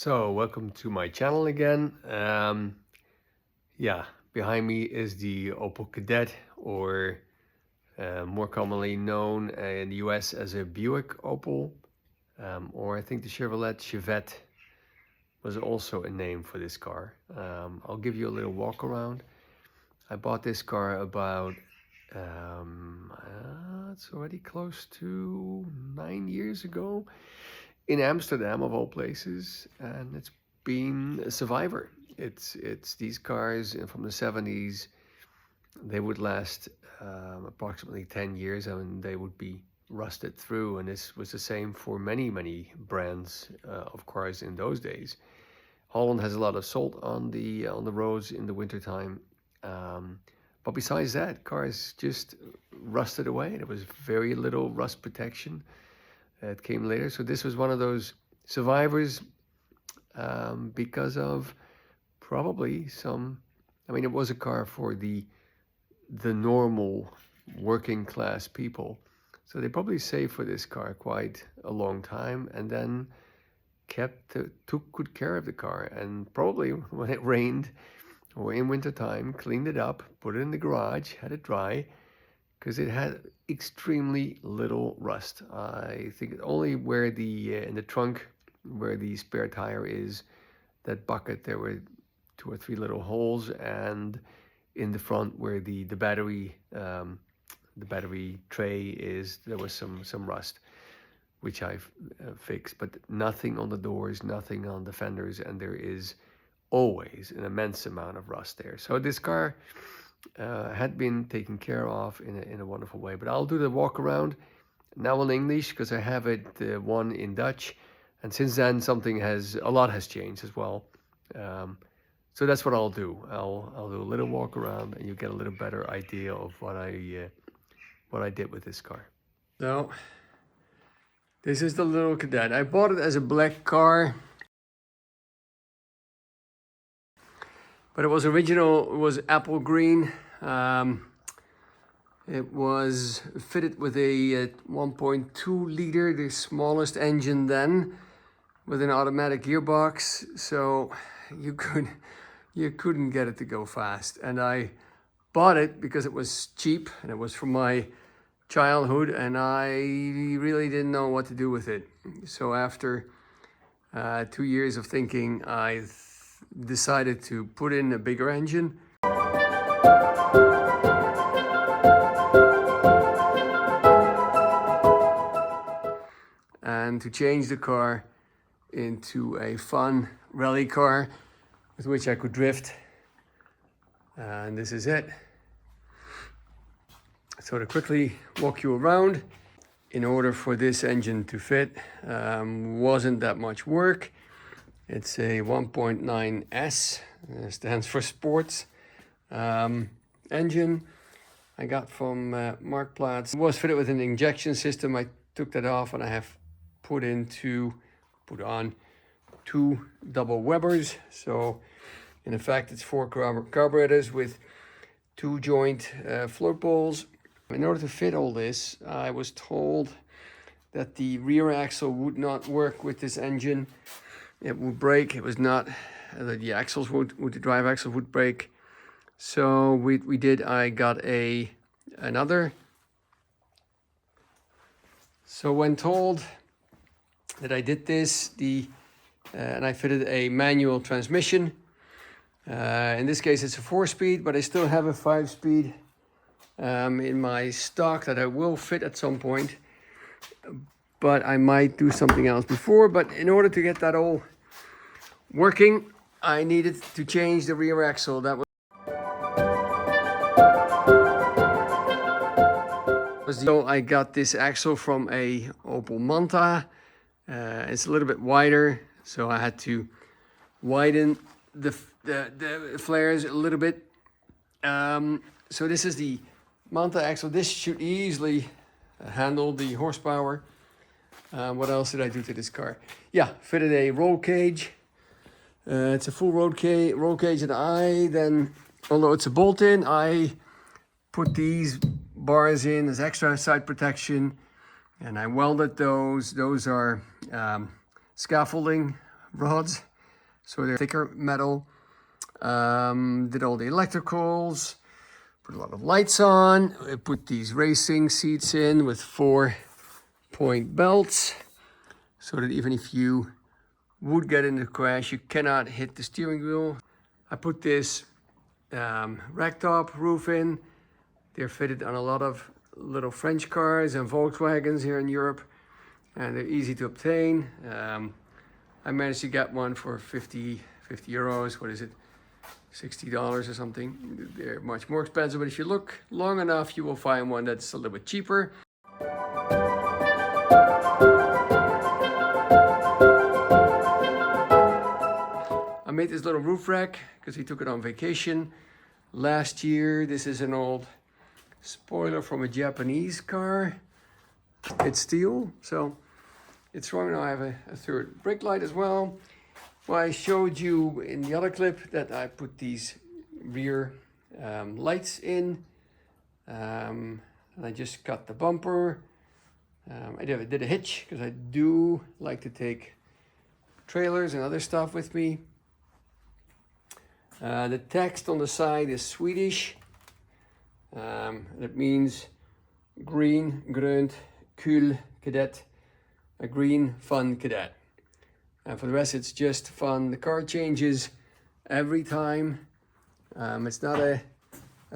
So, welcome to my channel again. Yeah, behind me is the Opel Kadett, or more commonly known in the US as a Buick Opel, or I think the Chevette was also a name for this car. I'll give you a little walk around. I bought this car about, it's already close to 9 years ago in Amsterdam, of all places, and it's been a survivor. It's these cars from the 70s. They would last approximately 10 years, and they would be rusted through. And this was the same for many brands of cars in those days. Holland has a lot of salt on the roads in the wintertime. But besides that, cars just rusted away. There was very little rust protection. It came later. So this was one of those survivors because of probably it was a car for the normal working class people. So they probably saved for this car quite a long time, and then took good care of the car. And probably when it rained or in wintertime, cleaned it up, put it in the garage, had it dry, because it had extremely little rust. I think only where in the trunk, where the spare tire is, that bucket, there were 2 or 3 little holes, and in the front where the battery tray is, there was some rust, which I've fixed, but nothing on the doors, nothing on the fenders, and there is always an immense amount of rust there. So this car had been taken care of in a wonderful way. But I'll do the walk around now in English, because I have it one in Dutch, and since then a lot has changed as well. So that's what I'll do. I'll do a little walk around, and you get a little better idea of what I did with this car. So this is the little Kadett. I bought it as a black car, but it was apple green. It was fitted with a 1.2 liter, the smallest engine then, with an automatic gearbox. So you couldn't get it to go fast. And I bought it because it was cheap, and it was from my childhood, and I really didn't know what to do with it. So after 2 years of thinking, I decided to put in a bigger engine. And to change the car into a fun rally car with which I could drift. And this is it. So to quickly walk you around, in order for this engine to fit, wasn't that much work. It's a 1.9S, stands for sports, engine I got from Marktplaats. It was fitted with an injection system. I took that off, and I have put on 2 double Webers. So in effect, it's 4 carburetors with 2 joint float balls. In order to fit all this, I was told that the rear axle would not work with this engine. It would break. It was not, the axles the drive axle would break. So I got another. So when told that I did this, and I fitted a manual transmission. In this case, it's a 4-speed, but I still have a 5-speed in my stock that I will fit at some point. But I might do something else before. But in order to get that all working, I needed to change the rear axle. So I got this axle from a Opel Manta. It's a little bit wider, so I had to widen the flares a little bit. So this is the Manta axle. This should easily handle the horsepower. What else did I do to this car? Yeah, fitted a roll cage. It's a full roll cage, and then, although it's a bolt-in, I put these bars in as extra side protection, and I welded those. Those are scaffolding rods, so they're thicker metal. Did all the electricals, put a lot of lights on. I put these racing seats in with 4-point belts, so that even if you would get in a crash, you cannot hit the steering wheel. I put this ragtop roof in. They're fitted on a lot of little French cars and Volkswagens here in Europe, and they're easy to obtain. I managed to get one for 50 euros. What is it? $60 or something. They're much more expensive, but if you look long enough, you will find one that's a little bit cheaper. I made this little roof rack because we took it on vacation last year. This is an old spoiler from a Japanese car. It's steel, so it's strong. Now I have a third brake light as well. Well, I showed you in the other clip that I put these rear lights in. And I just cut the bumper. I did a hitch because I do like to take trailers and other stuff with me. The text on the side is Swedish. It means green, grönt, kul, Kadett, a green, fun Kadett. And for the rest, it's just fun. The car changes every time. It's not a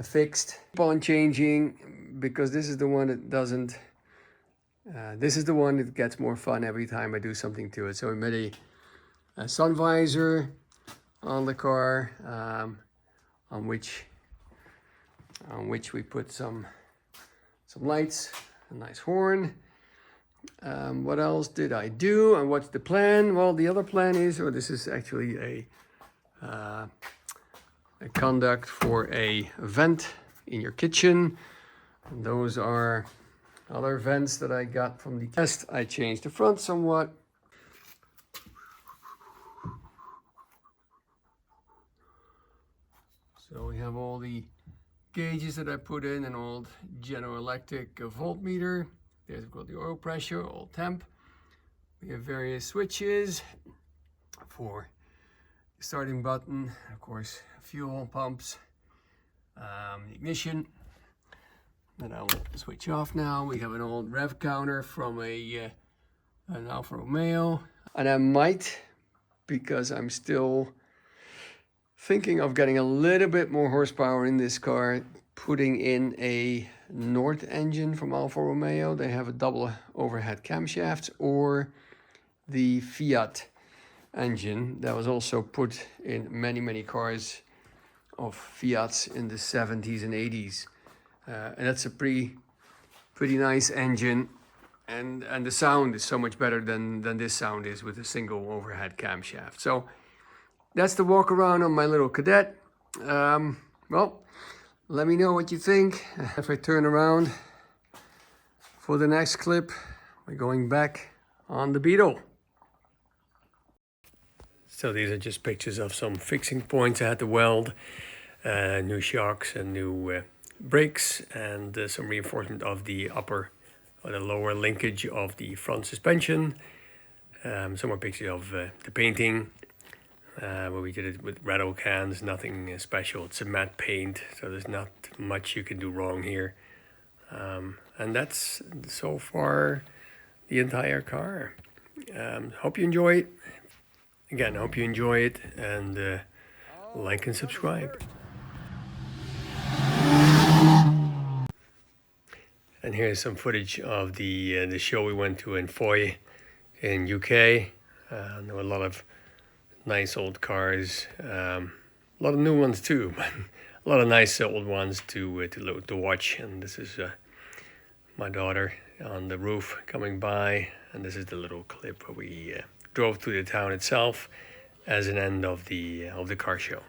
fixed. Keep on changing because this is the one that doesn't. This is the one that gets more fun every time I do something to it. So we made a sun visor on the car, on which we put some lights, a nice horn. What else did I do and what's the plan? Well, the other plan is, or this is actually a conduct for a vent in your kitchen. And those are other vents that I got from the test. I changed the front somewhat. So we have all the gauges that I put in, an old General Electric voltmeter. There's got the oil pressure, oil temp. We have various switches for the starting button, of course, fuel pumps, ignition. And I'll switch off now. We have an old rev counter from an Alfa Romeo. And I might, because I'm still thinking of getting a little bit more horsepower in this car, putting in a North engine from Alfa Romeo. They have a double overhead camshafts, or the Fiat engine that was also put in many cars of Fiats in the 70s and 80s. And that's a pretty nice engine, and the sound is so much better than this sound is with a single overhead camshaft. So that's the walk around on my little Kadett. Well, let me know what you think. If I turn around for the next clip, we're going back on the Beetle. So these are just pictures of some fixing points I had to weld, new shocks and new brakes, and some reinforcement of the upper or the lower linkage of the front suspension. Some more pictures of the painting. Where we did it with rattle cans, nothing special. It's a matte paint, so there's not much you can do wrong here. And that's so far the entire car. Hope you enjoy it. Again, hope you enjoy it, and like and subscribe. And here's some footage of the show we went to in Foy in UK. There were a lot of nice old cars, a lot of new ones too, but a lot of nice old ones to watch. And this is my daughter on the roof coming by, and this is the little clip where we drove through the town itself as an end of the car show.